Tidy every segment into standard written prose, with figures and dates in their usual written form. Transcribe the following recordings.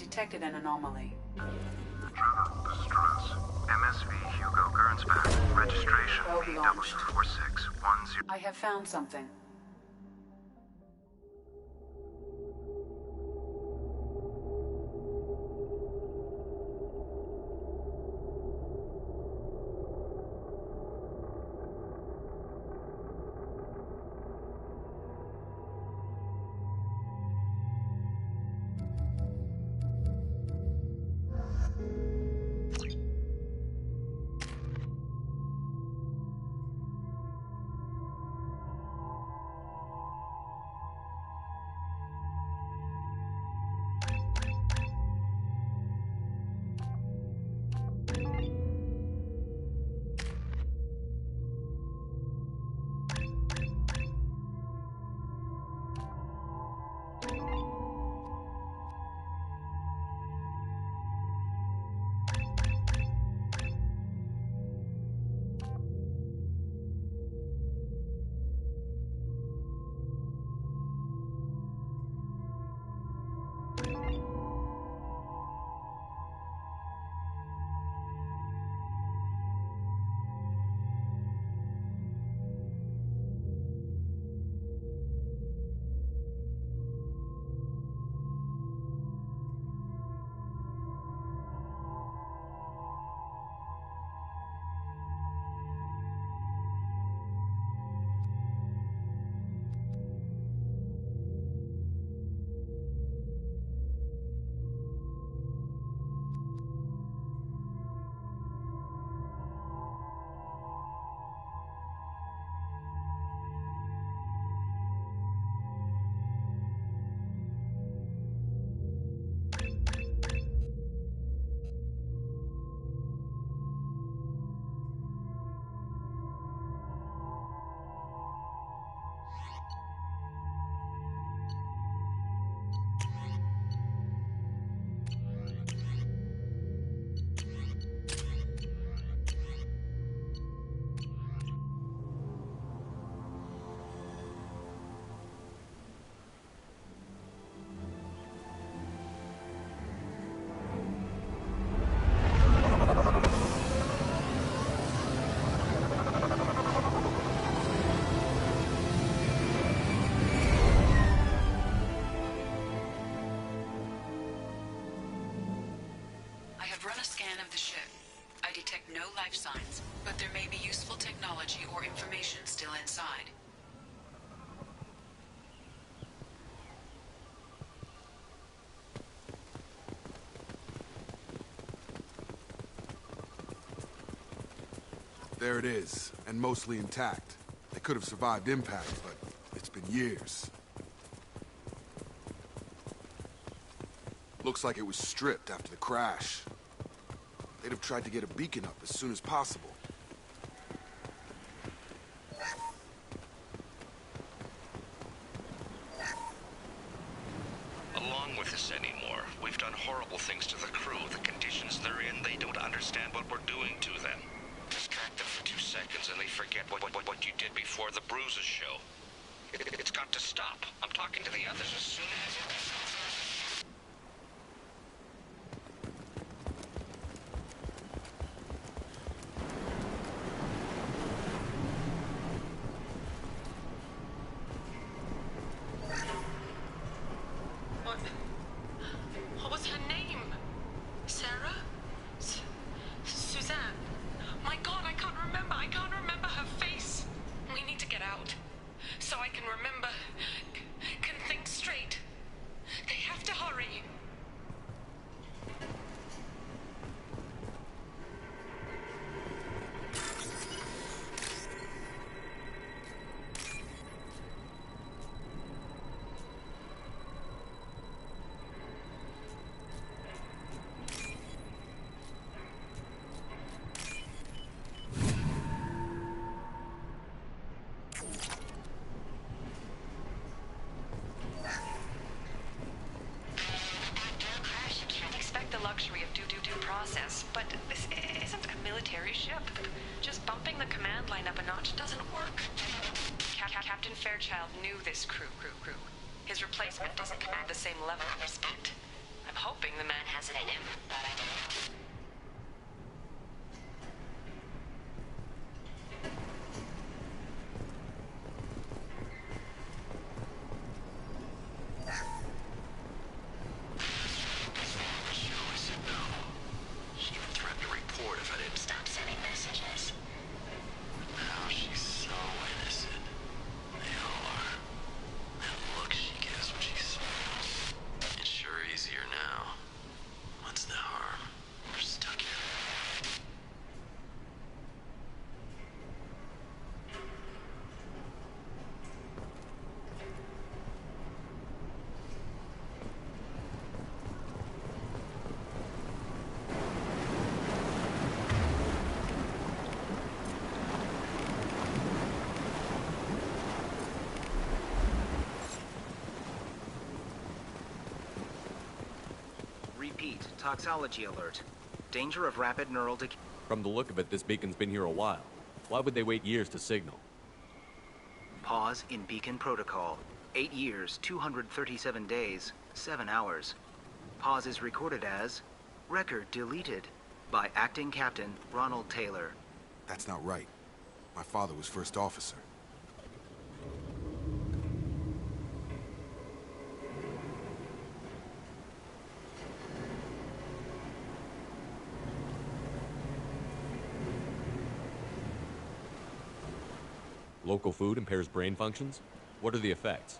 detected an anomaly. Travel distress. MSV Hugo Gernsback. Registration Probe launched. PW4610. I have found something. Life signs, but there may be useful technology or information still inside. There it is, and mostly intact. They could have survived impact, but it's been years. Looks like it was stripped after the crash. They'd have tried to get a beacon up as soon as possible. Along with this anymore. We've done horrible things to the crew. The conditions they're in, they don't understand what we're doing to them. Distract them for 2 seconds and they forget what you did before the bruises show. It's got to stop. I'm talking to the others as soon as... What was her name? Sarah? Suzanne? My God, I can't remember. I can't remember her face. We need to get out. So I can remember. Can think straight. They have to hurry. Luxury of due process, but this isn't a military ship. Just bumping the command line up a notch doesn't work. Captain Fairchild knew this crew. His replacement doesn't command the same level of respect. I'm hoping the man has it in him, but I don't know. She even threatened to report if I didn't Stop sending messages. Now she's so innocent. They all are. That look she gives when she smiles. It's sure easier now. What's the harm? We're stuck here. Repeat, toxology alert. Danger of rapid neural decay. From the look of it, this beacon's been here a while. Why would they wait years to signal? Pause in beacon protocol. 8 years, 237 days, 7 hours. Pause is recorded as record deleted by acting captain Ronald Taylor. That's not right. My father was first officer. Local food impairs brain functions? What are the effects?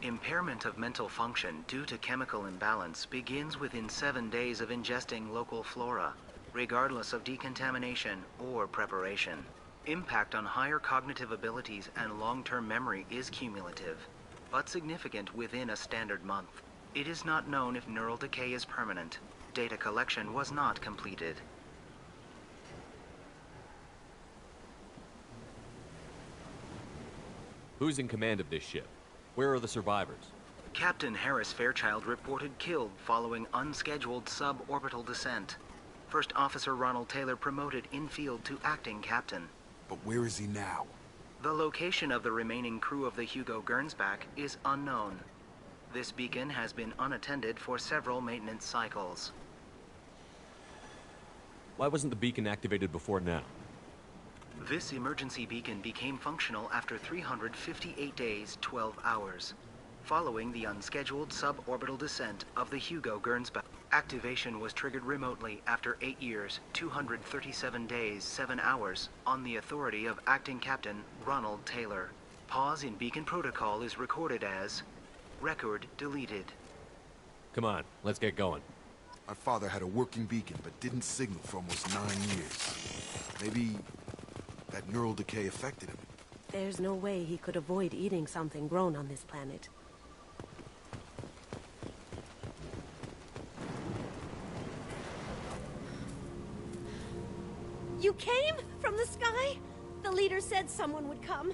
Impairment of mental function due to chemical imbalance begins within 7 days of ingesting local flora, regardless of decontamination or preparation. Impact on higher cognitive abilities and long-term memory is cumulative, but significant within a standard month. It is not known if neural decay is permanent. Data collection was not completed. Who's in command of this ship? Where are the survivors? Captain Harris Fairchild reported killed following unscheduled suborbital descent. First Officer Ronald Taylor promoted in-field to acting captain. But where is he now? The location of the remaining crew of the Hugo Gernsback is unknown. This beacon has been unattended for several maintenance cycles. Why wasn't the beacon activated before now? This emergency beacon became functional after 358 days, 12 hours, following the unscheduled suborbital descent of the Hugo Gernsback. Activation was triggered remotely after 8 years, 237 days, 7 hours, on the authority of Acting Captain Ronald Taylor. Pause in beacon protocol is recorded as record deleted. Come on, let's get going. My father had a working beacon, but didn't signal for almost 9 years. Maybe that neural decay affected him. There's no way he could avoid eating something grown on this planet. You came? From the sky? The leader said someone would come.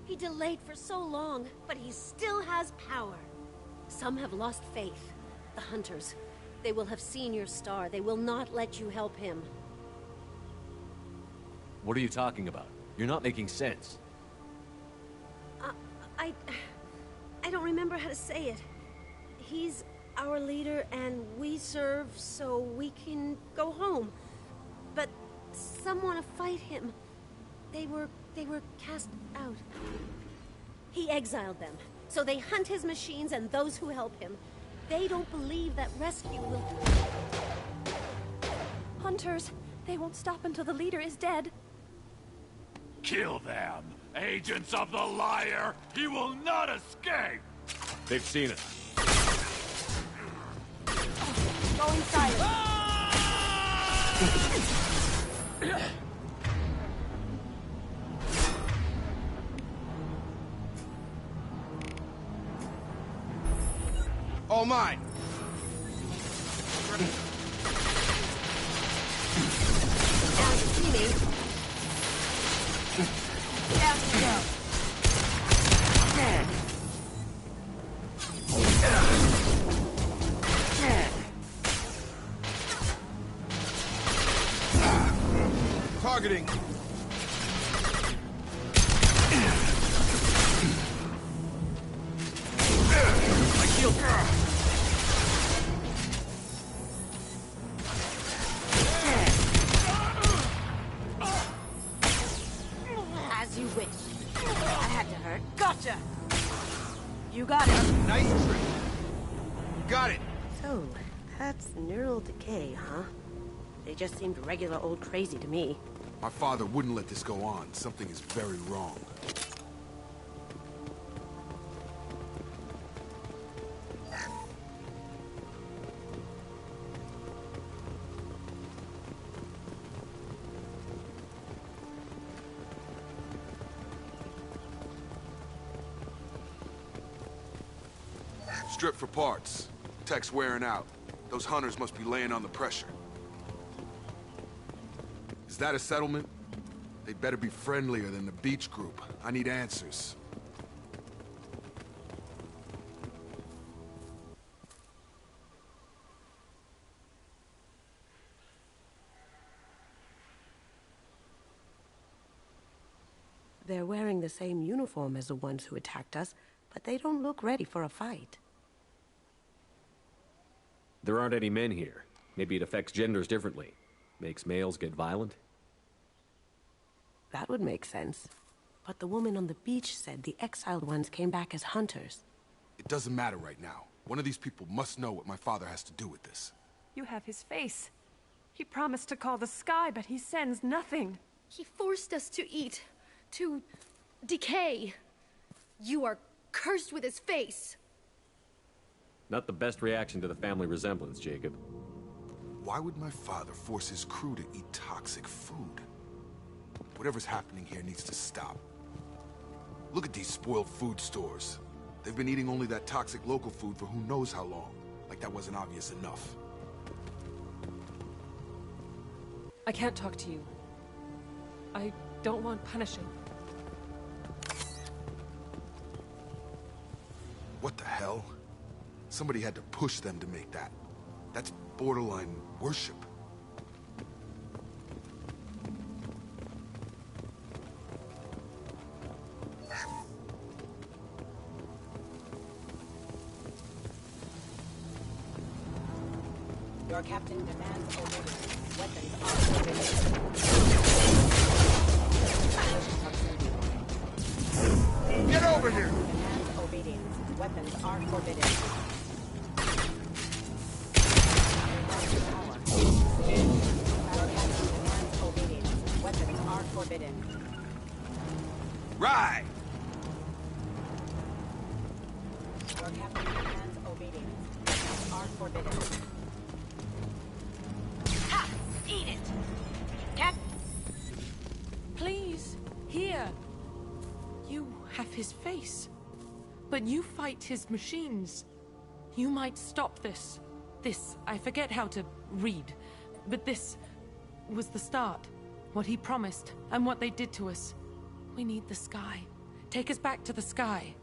He delayed for so long, but he still has power. Some have lost faith. The hunters. They will have seen your star. They will not let you help him. What are you talking about? You're not making sense. I don't remember how to say it. He's our leader and we serve so we can go home. But some want to fight him. They were cast out. He exiled them, so they hunt his machines and those who help him. They don't believe that rescue will... Hunters, they won't stop until the leader is dead. Kill them! Agents of the liar! He will not escape! They've seen us. Go inside. All mine! Down to see me. Down to go. Targeting! My shield! had to hurt. Gotcha! You got it. Nice trick. Got it. So, that's neural decay, huh? They just seemed regular old crazy to me. My father wouldn't let this go on. Something is very wrong. Strip for parts. Tech's wearing out. Those hunters must be laying on the pressure. Is that a settlement? They'd better be friendlier than the beach group. I need answers. They're wearing the same uniform as the ones who attacked us, but they don't look ready for a fight. There aren't any men here. Maybe it affects genders differently. Makes males get violent? That would make sense. But the woman on the beach said the exiled ones came back as hunters. It doesn't matter right now. One of these people must know what my father has to do with this. You have his face. He promised to call the sky, but he sends nothing. He forced us to eat, to decay. You are cursed with his face. Not the best reaction to the family resemblance, Jacob. Why would my father force his crew to eat toxic food? Whatever's happening here needs to stop. Look at these spoiled food stores. They've been eating only that toxic local food for who knows how long. Like that wasn't obvious enough. I can't talk to you. I don't want punishing. What the hell? Somebody had to push them to make that. That's borderline worship. Your captain demands obedience. Weapons are forbidden. Get over here! Demands obedience. Weapons are forbidden. Weapons are forbidden. Right! Your captain demands obedience. Weapons are forbidden. Ha! Eat it! Please, here. You have his face. But you fight his machines. You might stop this. This, I forget how to read. But this was the start. What he promised, and what they did to us. We need the sky. Take us back to the sky.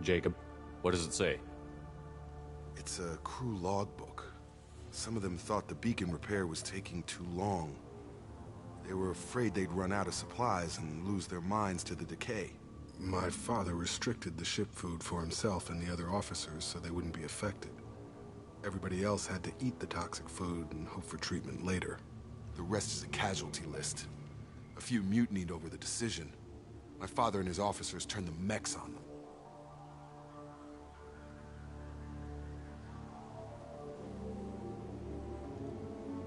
Jacob, what does it say? It's a crew logbook. Some of them thought the beacon repair was taking too long. They were afraid they'd run out of supplies and lose their minds to the decay. My father restricted the ship food for himself and the other officers so they wouldn't be affected. Everybody else had to eat the toxic food and hope for treatment later. The rest is a casualty list. A few mutinied over the decision. My father and his officers turned the mechs on them.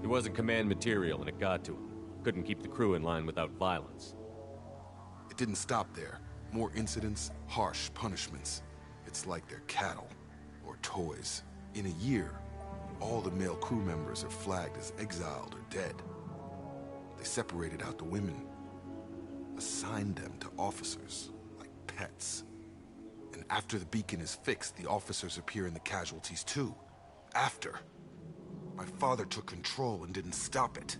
It wasn't command material and it got to him. Couldn't keep the crew in line without violence. It didn't stop there. More incidents, harsh punishments. It's like they're cattle, or toys. In a year, all the male crew members are flagged as exiled or dead. They separated out the women, assigned them to officers, like pets. And after the beacon is fixed, the officers appear in the casualties too. After. My father took control and didn't stop it.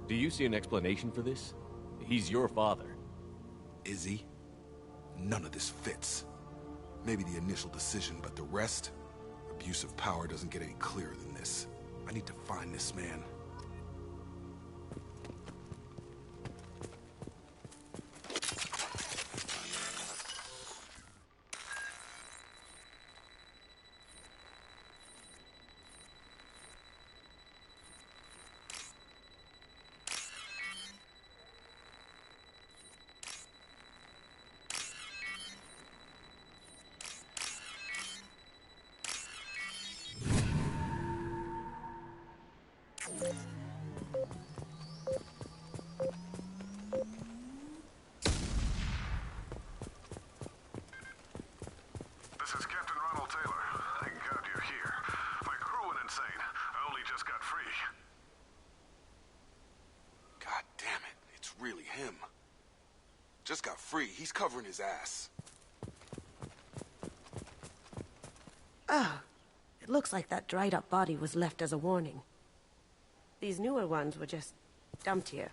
Do you see an explanation for this? He's your father. Is he? None of this fits. Maybe the initial decision, but the rest? Abuse of power doesn't get any clearer than this. I need to find this man. really him. Just got free. He's covering his ass. Oh, it looks like that dried-up body was left as a warning. These newer ones were just dumped here.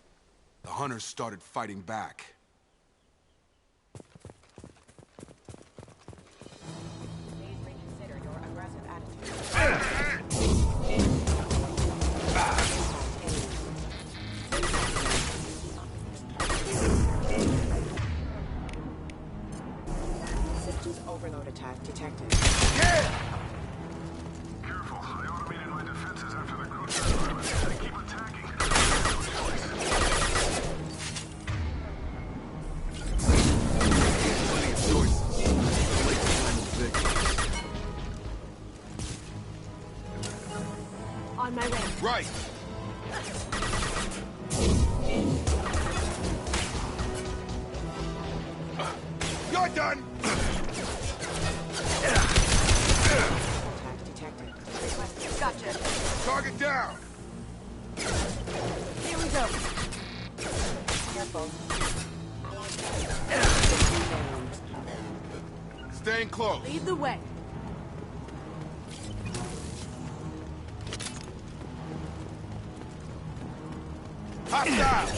The hunters started fighting back. Please reconsider your aggressive attitude. Systems overload attack detected. Yeah! Careful. I automated my defenses after the crew turned violent. They keep attacking. Plenty of choices. On my way. Right! You're done! Attack detected. Gotcha. Target down! Here we go. Careful. Staying close. Lead the way. Hostile!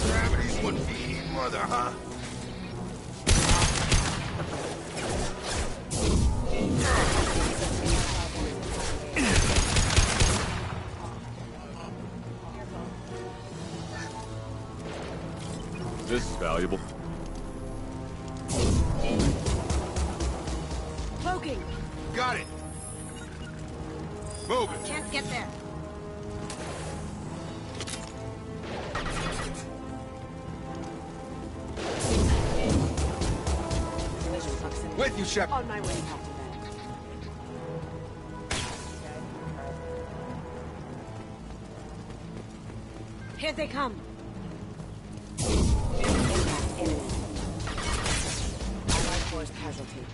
Gravity's one feeding mother, huh? This is valuable. Cloaking. Got it. Move it. Can't get there. With you, Shep. On my way. Here they come. Allied force casualty.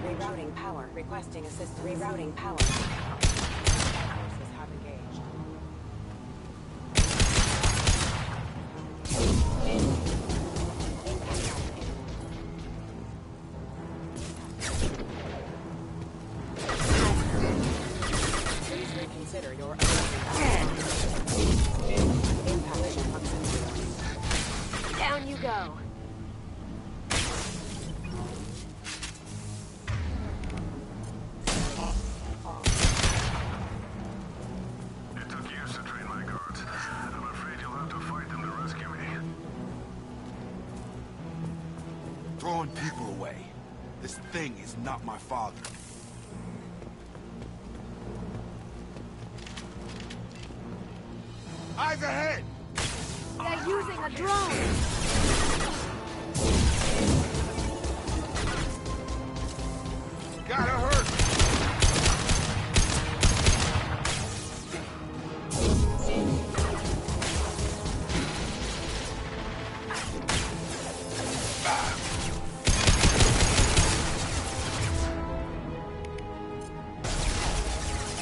Rerouting power. Requesting assistance. Rerouting power. Forces have engaged. Please reconsider your impact proximity. Down you go. It took years to train my guards. I'm afraid you'll have to fight them to rescue me. Throwing people away. This thing is not my father. Eyes ahead! They're using a drone. Gotta hurt!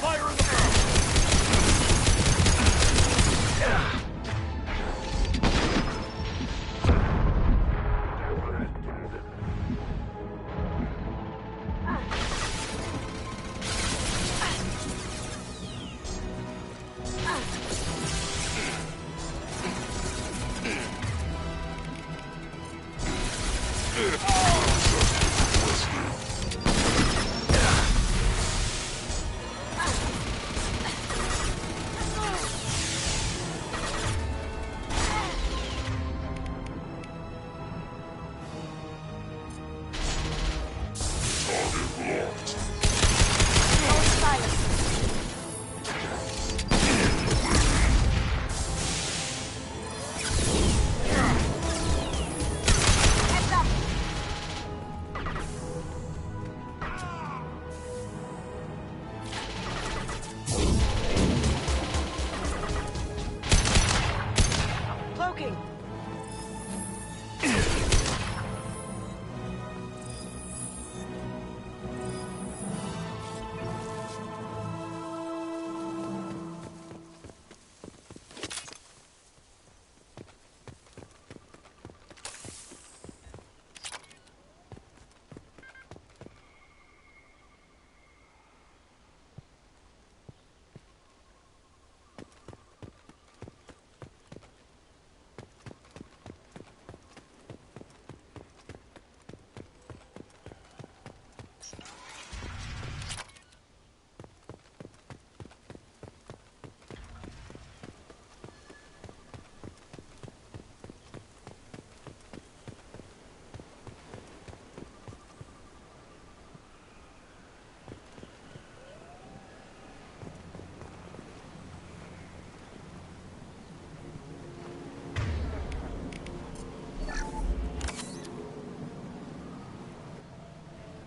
Fire in the front!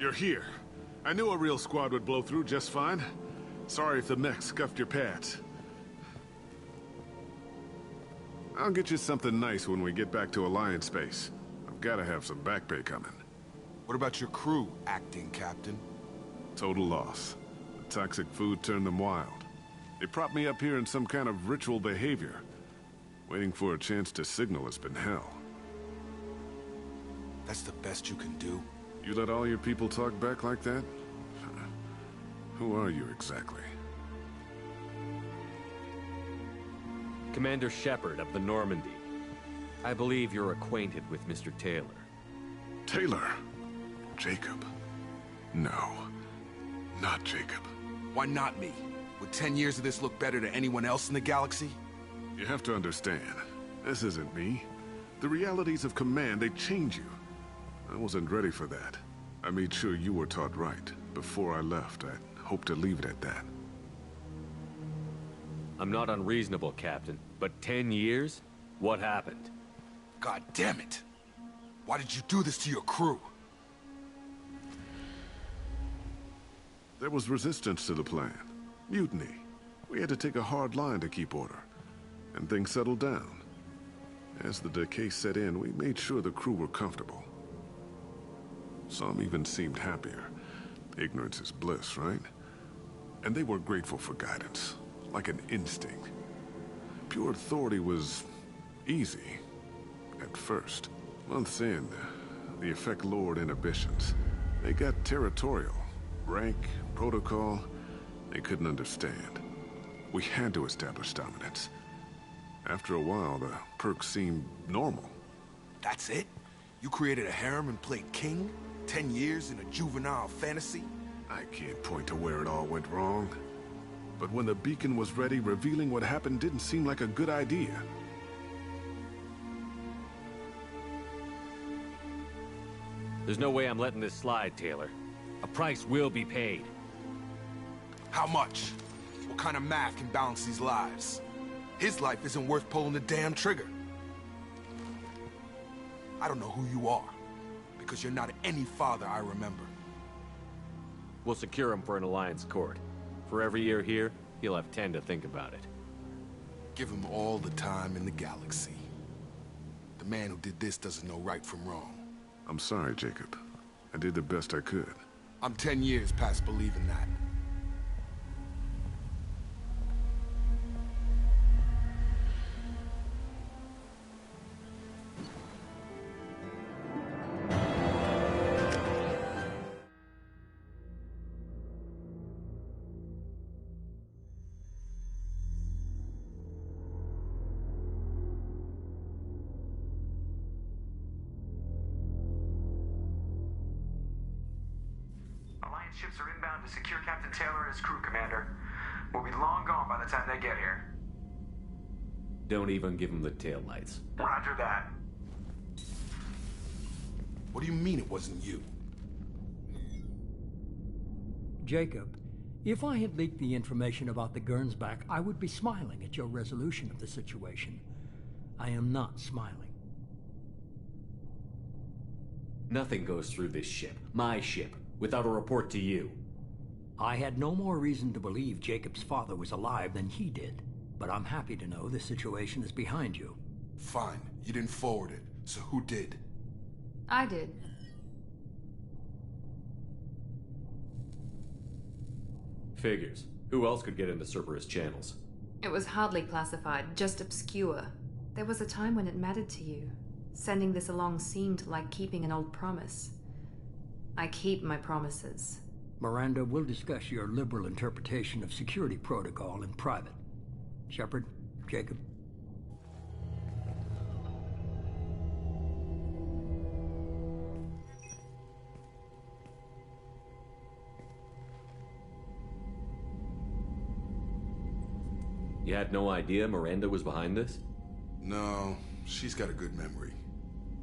you're here. I knew a real squad would blow through just fine. Sorry if the mech scuffed your pads. I'll get you something nice when we get back to Alliance space. I've gotta have some back pay coming. What about your crew, acting captain? Total loss. The toxic food turned them wild. They propped me up here in some kind of ritual behavior. Waiting for a chance to signal has been hell. That's the best you can do? You let all your people talk back like that? Who are you exactly? Commander Shepard of the Normandy. I believe you're acquainted with Mr. Taylor. Taylor? Jacob? No. Not Jacob. Why not me? Would 10 years of this look better to anyone else in the galaxy? You have to understand, this isn't me. The realities of command, they change you. I wasn't ready for that. I made sure you were taught right. Before I left, I hoped to leave it at that. I'm not unreasonable, Captain, but 10 years? What happened? God damn it! Why did you do this to your crew? There was resistance to the plan. Mutiny. We had to take a hard line to keep order. And things settled down. As the decay set in, we made sure the crew were comfortable. Some even seemed happier. Ignorance is bliss, right? And they were grateful for guidance, like an instinct. Pure authority was easy, at first. Months in, the effect lowered inhibitions. They got territorial. Rank, protocol, they couldn't understand. We had to establish dominance. After a while, the perks seemed normal. That's it? You created a harem and played king? 10 years in a juvenile fantasy? I can't point to where it all went wrong. But when the beacon was ready, revealing what happened didn't seem like a good idea. There's no way I'm letting this slide, Taylor. A price will be paid. How much? What kind of math can balance these lives? His life isn't worth pulling the damn trigger. I don't know who you are, because you're not any father I remember. We'll secure him for an Alliance court. For every year here, he'll have 10 to think about it. Give him all the time in the galaxy. The man who did this doesn't know right from wrong. I'm sorry, Jacob. I did the best I could. I'm 10 years past believing that. Ships are inbound to secure Captain Taylor and his crew, Commander. We'll be long gone by the time they get here. Don't even give him the taillights. Roger that. What do you mean it wasn't you? Jacob, if I had leaked the information about the Gernsback, I would be smiling at your resolution of the situation. I am not smiling. Nothing goes through this ship, my ship, without a report to you. I had no more reason to believe Jacob's father was alive than he did, but I'm happy to know the situation is behind you. Fine. You didn't forward it, so who did? I did. Figures. Who else could get into Cerberus channels? It was hardly classified, just obscure. There was a time when it mattered to you. Sending this along seemed like keeping an old promise. I keep my promises. Miranda, we'll discuss your liberal interpretation of security protocol in private. Shepard, Jacob. You had no idea Miranda was behind this? No, she's got a good memory.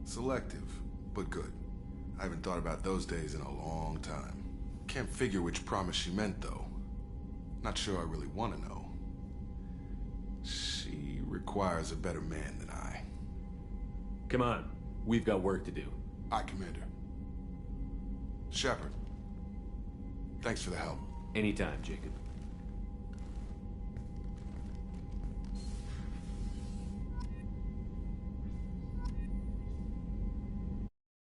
Selective, but good. I haven't thought about those days in a long time. Can't figure which promise she meant, though. Not sure I really want to know. She requires a better man than I. Come on, we've got work to do. Aye, Commander. Shepard, Thanks for the help. Anytime, Jacob.